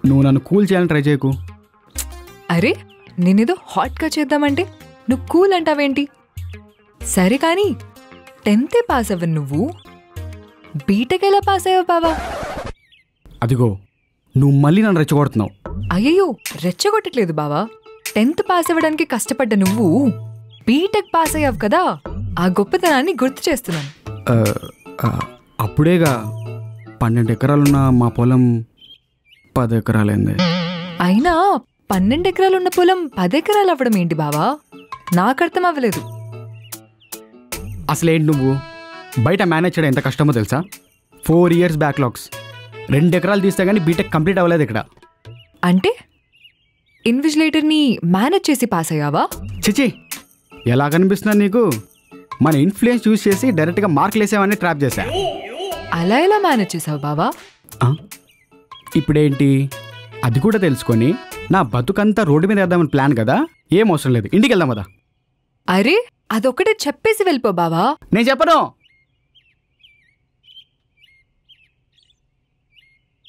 నువ్వు నన్ను కూల్ చేయాలని ట్రై చేయకు. అరే నేనేదో హాట్గా చేద్దామంటే నువ్వు కూల్ అంటావేంటి? సరే కానీ 10th పాస్ అవ్వను నువ్వు బీటెక్ ఎలా పాస్ అయ్యావు బావా? అదిగో నువ్వు మళ్ళీ నన్ను రెచ్చగొడుతున్నావు. అయ్యయ్యో రెచ్చగొట్టట్లేదు బావా. 10th పాస్ అవ్వడానికి కష్టపడ్డ నువ్వు బీటెక్ పాస్ అయ్యావు కదా, ఆ గొప్పతనాన్ని గుర్తు చేస్తున్నాను. అప్పుడేగా 12 ఎకరాలున్న మా పొలం 10 ఎకరాలైంది. అయినా 12 ఎకరాలున్న పొలం 10 ఎకరాలు అవ్వడం ఏంటి బావా? నాకు అర్థం అవ్వలేదు. అసలేంటి నువ్వు బయట మేనేజ్ చేయడం ఎంత కష్టమో తెలుసా? 4 years బ్యాక్లాగ్స్, 2 ఎకరాలు తీస్తే కానీ బీటెక్ కంప్లీట్ అవ్వలేదు ఇక్కడ. అంటే ఇన్విజిలేటర్ని మేనేజ్ చేసి పాస్ అయ్యావా? చిచి, ఎలా కనిపిస్తున్నా నీకు? మన ఇన్ఫ్లుయెన్స్ యూజ్ చేసి డైరెక్ట్గా మార్కులు వేసామని ట్రాప్ చేశా. అలా ఎలా మేనేజ్ చేసావు బావా? ఇప్పుడేంటి అది కూడా తెలుసుకొని నా బతుకంతా రోడ్డు మీద వేద్దామని ప్లాన్ కదా? ఏం అవసరం లేదు, ఇంటికి వెళ్దాం కదా. అరే అదొక్కటే చెప్పేసి వెళ్ళిపో బావా. నేను చెప్పను.